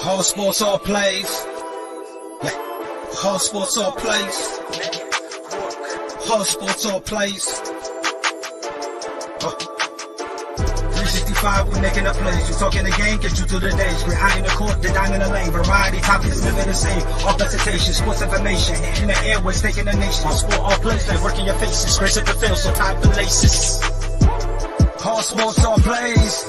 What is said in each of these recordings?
All sports, all plays. All sports, all plays. All sports, all plays. 365, we making up plays. You talking the game, get you to the days. We're high in the court, the dime in the lane. Variety topics, living the same. All presentation, sports information. In the airways, taking the nation. All sport, all plays, like working your faces. Grace at the field, so tie the laces. All sports, all plays.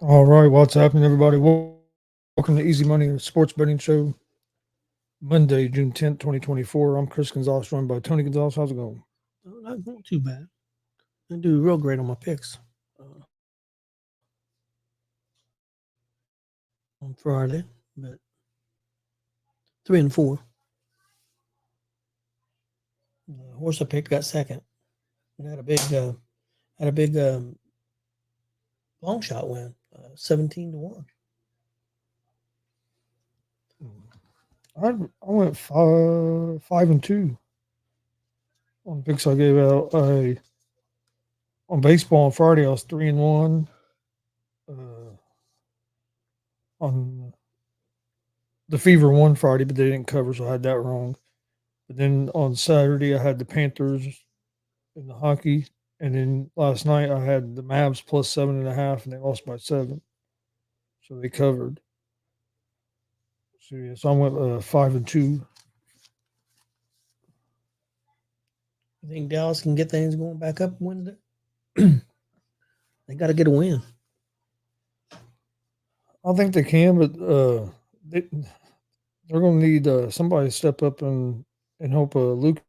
All right, what's happening, everybody? Welcome to Easy Money Sports Betting Show, Monday, June 10th, 2024. I'm Chris Gonzalez, joined by Tony Gonzalez. How's it going? Not too bad. I do real great on my picks on Friday, but 3 and 4. The horse I picked got second. It had a big long shot win, 17-1. I went 5-2 on picks I gave out. On baseball on Friday, I was 3-1. On the Fever won Friday, but they didn't cover, so I had that wrong. But then on Saturday, I had the Panthers in the hockey. And then last night, I had the Mavs plus 7.5, and they lost by 7. So they covered. So, yeah, so I went 5-2. You think Dallas can get things going back up Wednesday? They got to get a win. I think they can, but they're going to need somebody to step up and help Luke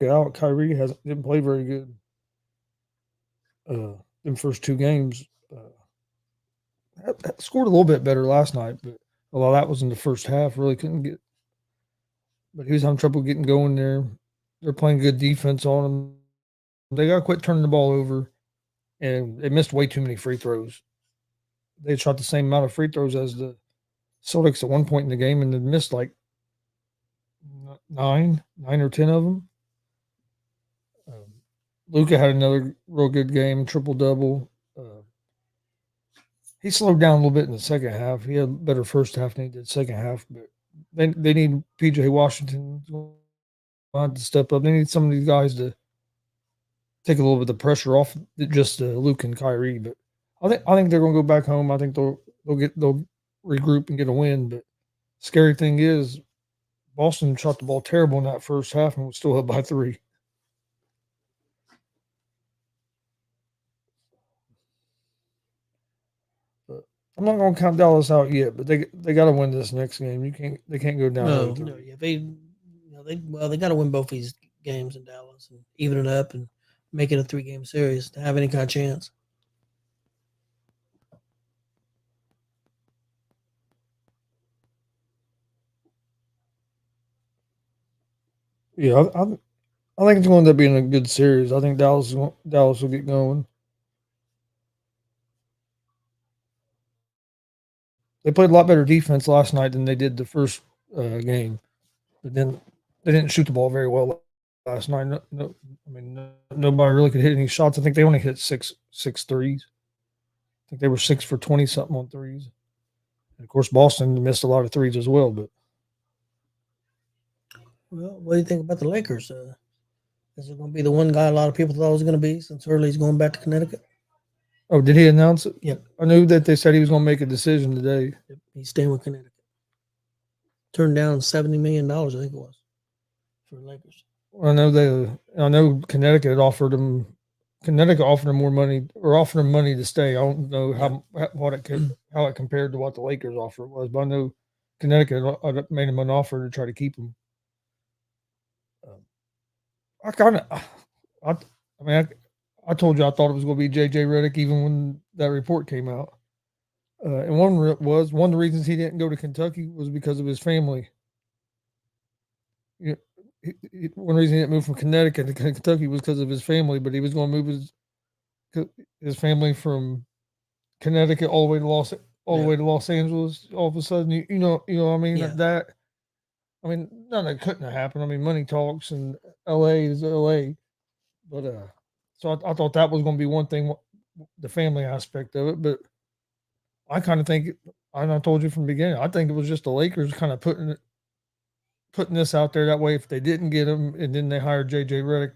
out. Kyrie didn't play very good in first 2 games. Scored a little bit better last night, but a lot of that was in the first half. Really couldn't get, but he was having trouble getting going there. They're playing good defense on him. They got to quit turning the ball over, and they missed way too many free throws. They shot the same amount of free throws as the Celtics at one point in the game, and they missed like 9 or 10 of them. Luka had another real good game, triple-double. He slowed down a little bit in the second half. He had a better first half than he did second half, but they need P.J. Washington to step up. They need some of these guys to take a little bit of the pressure off just Luke and Kyrie. But I think they're going to go back home. I think they'll regroup and get a win. But scary thing is, Boston shot the ball terrible in that first half and was still up by 3. But I'm not going to count Dallas out yet. But they got to win this next game. They can't go down. No, yeah, they got to win both these games in Dallas and even it up and make it a 3-game series to have any kind of chance. Yeah, I think it's going to end up being a good series. I think Dallas will get going. They played a lot better defense last night than they did the first game. But then they didn't shoot the ball very well last night. Nobody really could hit any shots. I think they only hit six threes. I think they were 6 for 20 something on threes. And of course, Boston missed a lot of threes as well. But Well, what do you think about the Lakers? Is it going to be the one guy a lot of people thought it was going to be since Hurley's going back to Connecticut? oh, did he announce it? Yep. I knew that they said he was going to make a decision today. Yep. He's staying with Connecticut. Turned down $70 million, I think it was, for the Lakers. I know Connecticut offered him more money or offered him money to stay. I don't know how it compared to what the Lakers offer was, but I know Connecticut made him an offer to try to keep him. I told you I thought it was going to be JJ Redick even when that report came out. And one of the reasons he didn't go to Kentucky was because of his family. One reason he didn't move from Connecticut to Kentucky was because of his family, but he was going to move his family from Connecticut all the way to Los Angeles. All of a sudden, you know what I mean? Yeah. None of it couldn't have happened. I mean, money talks, and LA is LA. But so I thought that was going to be one thing, the family aspect of it. But I kind of think, and I told you from the beginning, I think it was just the Lakers kind of putting this out there that way. If they didn't get him, and then they hired JJ Redick,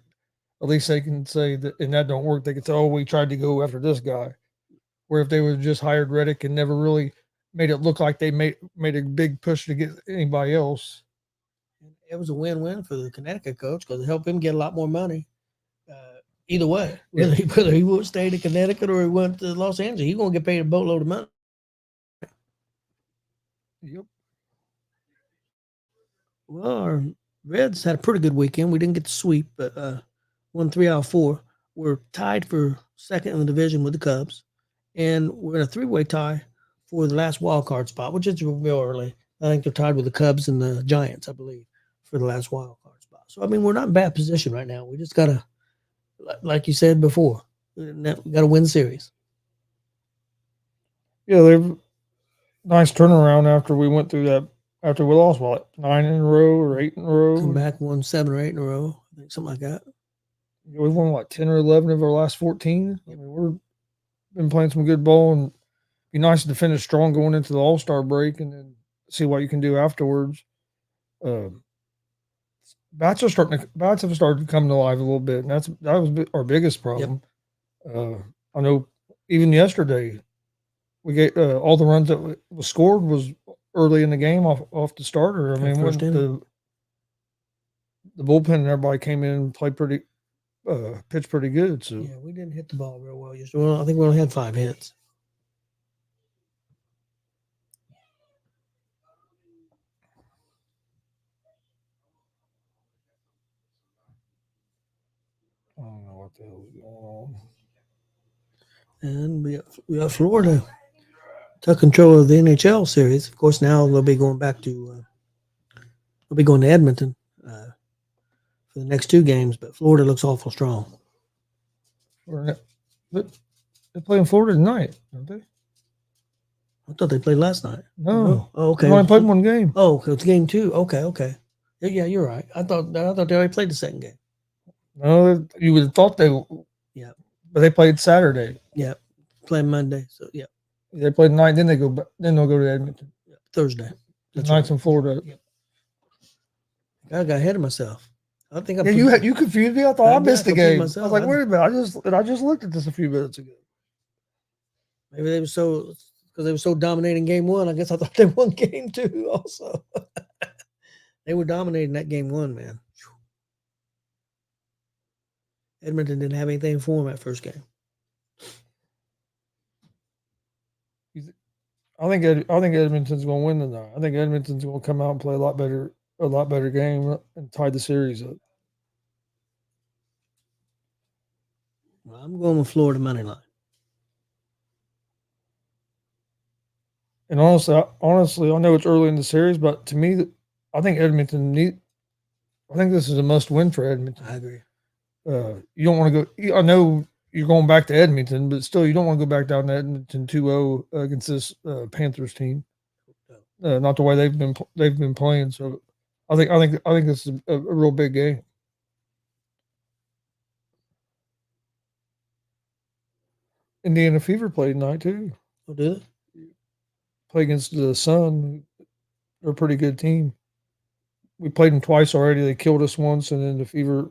at least they can say that, and that don't work. They could say, "Oh, we tried to go after this guy." Where if they would have just hired Redick and never really made it look like they made a big push to get anybody else. It was a win-win for the Connecticut coach because it helped him get a lot more money. Either way, whether he would stay to Connecticut or he went to Los Angeles, he's going to get paid a boatload of money. Yep. Well, our Reds had a pretty good weekend. We didn't get the sweep, but won 3 out of 4. We're tied for second in the division with the Cubs, and we're in a 3-way tie for the last wild card spot, which is real early. I think they're tied with the Cubs and the Giants, I believe, for the last wild card spot. So, I mean, we're not in bad position right now. We just got to, like you said before, we got to win the series. Yeah, they've nice turnaround after we went through that. After we lost, 9 in a row or 8 in a row? Come back, won 7 or 8 in a row. I think something like that. We've won 10 or 11 of our last 14. I mean, we've been playing some good ball, and it'd be nice to finish strong going into the All-Star break and then see what you can do afterwards. Bats have started to come to life a little bit, and that was our biggest problem. Yep. I know even yesterday we get all the runs that was scored was early in the game off the starter. I mean, when the bullpen and everybody came in and played pitched pretty good. So yeah, we didn't hit the ball real well yesterday. Well, I think we only had 5 hits. I don't know what the hell is going on. And we got Florida took control of the NHL series. Of course, now they'll be going back to they'll be going to Edmonton for the next 2 games. But Florida looks awful strong. They're playing Florida tonight, don't they? I thought they played last night. No. Oh, okay. They only played 1 game. Oh, it's game 2. Okay. Yeah, you're right. I thought they already played the second game. No, you would have thought they. Yeah. But they played Saturday. Yeah. Playing Monday. So yeah. They played tonight. Then they'll go to Edmonton. Yeah. Thursday. That's tonight's in Florida. Yep. I got ahead of myself. I think you confused me. I thought I missed the game. Myself. I was like, wait a minute. I just looked at this a few minutes ago. Maybe they were because they were so dominating game 1. I guess I thought they won game 2 also. They were dominating that game 1, man. Edmonton didn't have anything for them at first game. I think Edmonton's going to win tonight. I think Edmonton's going to come out and play a lot better game and tie the series up. Well, I'm going with Florida money line. And honestly, I know it's early in the series, but to me, I think I think this is a must-win for Edmonton. I agree. You don't want to go. I know you're going back to Edmonton, but still, you don't want to go back down to Edmonton 2-0 against this Panthers team. Not the way they've been playing. So, I think this is a real big game. Indiana Fever played tonight too. Oh, did they? Play against the Sun. They're a pretty good team. We played them twice already. They killed us once, and then the Fever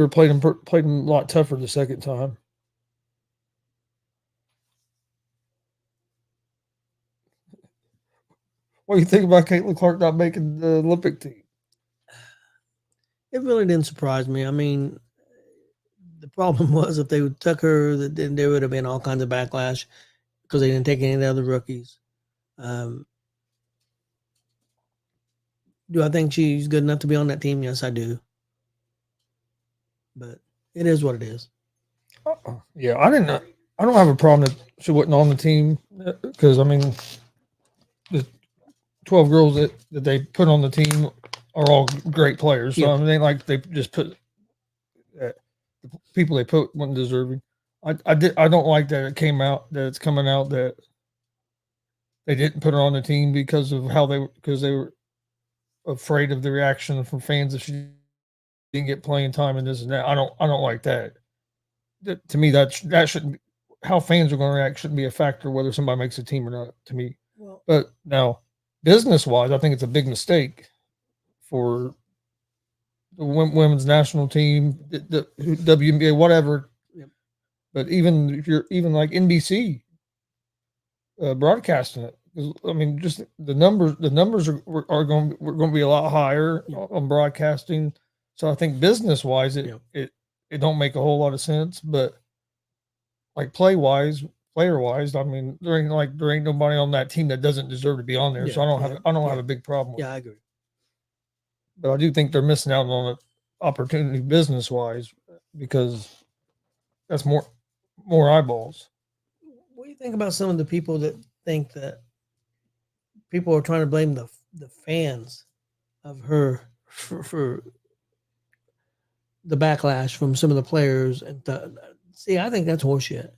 played them a lot tougher the second time. What do you think about Caitlin Clark not making the Olympic team? It really didn't surprise me. I mean, the problem was if they would took her, then there would have been all kinds of backlash because they didn't take any of the other rookies. Do I think she's good enough to be on that team? Yes, I do. But it is what it is. Yeah, I don't have a problem that she wasn't on the team because I mean, the 12 girls that they put on the team are all great players. So Yeah. I mean, they just put the people they put weren't deserving. I don't like that it's coming out that they didn't put her on the team because of because they were afraid of the reaction from fans if she didn't get playing time and this and that. I don't like that. To me, that shouldn't be, how fans are going to react shouldn't be a factor whether somebody makes a team or not. To me, Well, but now business wise, I think it's a big mistake for the women's national team, the WNBA, whatever. Yep. But even if you're even like NBC broadcasting it, I mean, just the numbers are going to be a lot higher on broadcasting. So I think business wise, it don't make a whole lot of sense. But like player wise, I mean, there ain't nobody on that team that doesn't deserve to be on there. So I don't have a big problem with it. I agree. But I do think they're missing out on an opportunity business wise because that's more eyeballs. What do you think about some of the people that think that people are trying to blame the fans of her for the backlash from some of the players? And see, I think that's horseshit.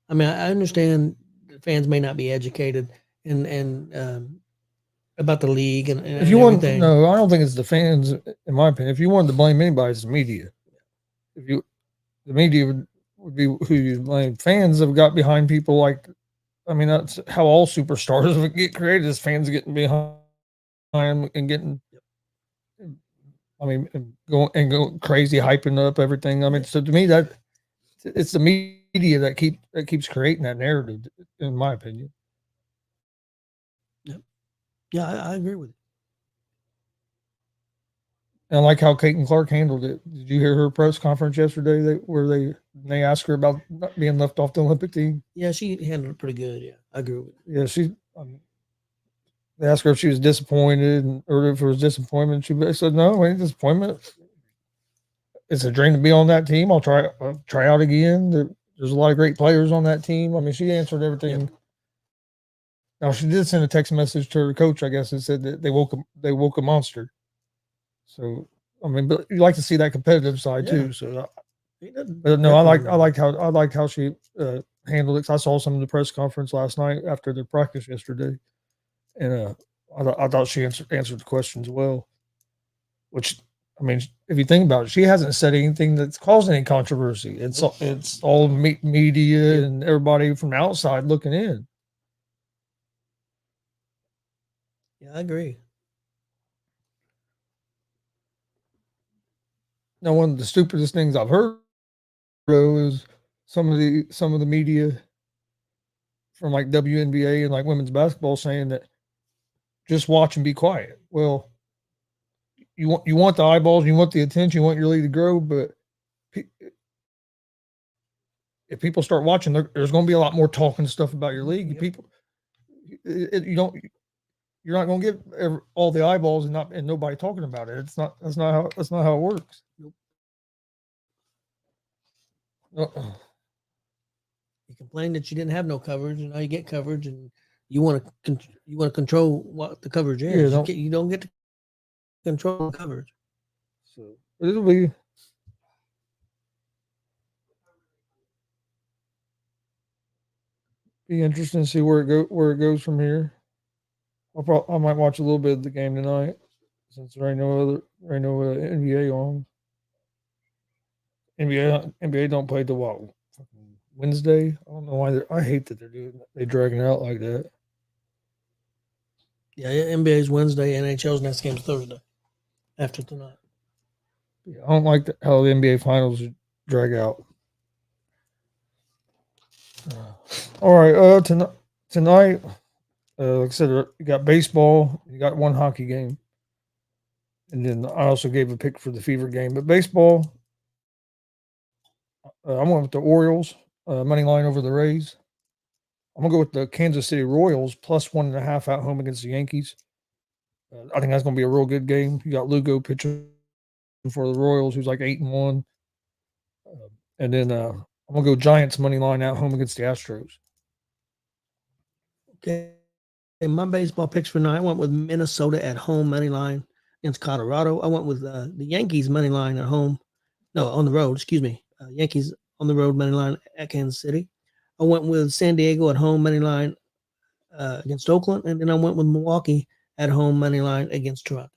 I mean, I understand fans may not be educated and about the league and If you everything. no, I don't think it's the fans. In my opinion, if you wanted to blame anybody, it's the media. The media would be who you blame. Fans have got behind people like, I mean, that's how all superstars get created. Is fans getting behind them and getting, I mean, going crazy, hyping up everything. I mean, so to me, that it's the media that keeps creating that narrative, in my opinion. Yep. Yeah, I agree with you. And I like how Caitlin Clark handled it. Did you hear her press conference yesterday where they asked her about not being left off the Olympic team? Yeah, she handled it pretty good. Yeah, I agree with you. Yeah, they asked her if she was disappointed or if it was disappointment. She said, "No, it ain't disappointment. It's a dream to be on that team. I'll try out again. There's a lot of great players on that team." I mean, she answered everything. Yep. Now she did send a text message to her coach, I guess, and said that they woke a monster. So I mean, but you like to see that competitive side too. So, but no, I liked how she handled it. I saw some of the press conference last night after their practice yesterday, and I thought she answered the questions well. Which, I mean, if you think about it, she hasn't said anything that's caused any controversy. It's all media and everybody from the outside looking in. Yeah, I agree. Now, one of the stupidest things I've heard is some of the media from like WNBA and like women's basketball saying that just watch and be quiet. Well, you want the eyeballs, you want the attention, you want your league to grow, but if people start watching, there's going to be a lot more talking stuff about your league. Yep. People, you're not going to get all the eyeballs and nobody talking about it. That's not how it works. Nope. You complain that you didn't have no coverage, and now you get coverage, and you want to control what the coverage is. Yeah, you don't get to control the coverage. So it'll be interesting to see where it goes from here. I might watch a little bit of the game tonight since there ain't no NBA on. NBA don't play till what? Wednesday? I don't know why. I hate that they're doing that. They dragging it out like that. Yeah, NBA's Wednesday, NHL's next game's Thursday after tonight. Yeah, I don't like how the NBA finals drag out. All right, tonight, like I said, you got baseball, you got one hockey game, and then I also gave a pick for the Fever game. But baseball, I went with the Orioles money line over the Rays. I'm gonna go with the Kansas City Royals plus 1.5 at home against the Yankees. I think that's gonna be a real good game. You got Lugo pitching for the Royals, who's like 8-1, and then I'm gonna go Giants money line at home against the Astros. Okay. And my baseball picks for tonight, I went with Minnesota at home money line against Colorado. I went with the Yankees money line at home. No, on the road, excuse me. Yankees on the road money line at Kansas City. I went with San Diego at home money line against Oakland, and then I went with Milwaukee at home money line against Toronto.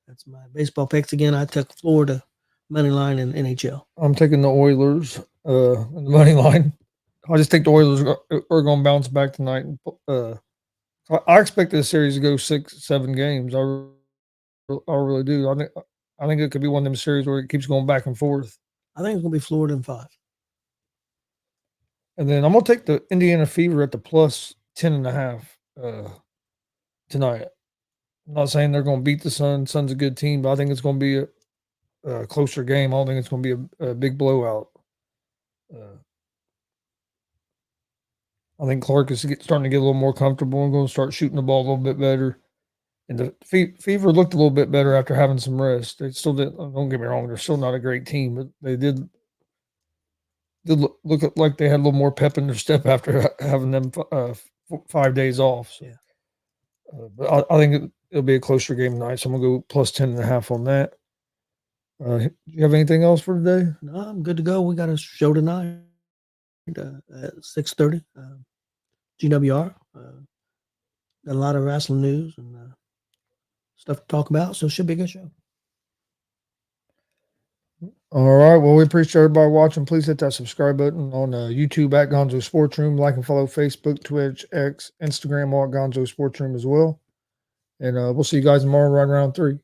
That's my baseball picks. Again, I took Florida money line in NHL. I'm taking the Oilers in the money line. I just think the Oilers are going to bounce back tonight. I expect this series to go 6-7 games. I really do. I think it could be one of them series where it keeps going back and forth. I think it's going to be Florida in 5. And then I'm going to take the Indiana Fever at the plus 10.5 tonight. I'm not saying they're going to beat the Suns. Suns a good team, but I think it's going to be a closer game. I don't think it's going to be a big blowout. I think Clark is starting to get a little more comfortable and going to start shooting the ball a little bit better. And the Fever looked a little bit better after having some rest. They still did. Don't get me wrong; they're still not a great team, but they did look like they had a little more pep in their step after having them 5 days off. So. Yeah. But I think it'll be a closer game tonight, so I'm gonna go plus 10.5 on that. Do you have anything else for today? No, I'm good to go. We got a show tonight at 6:30. GWR. Got a lot of wrestling news and stuff to talk about, so it should be a good show. All right. Well, we appreciate everybody watching. Please hit that subscribe button on YouTube at Gonzo Sports Room. Like and follow Facebook, Twitch, X, Instagram, all at Gonzo Sports Room as well. And we'll see you guys tomorrow right around 3.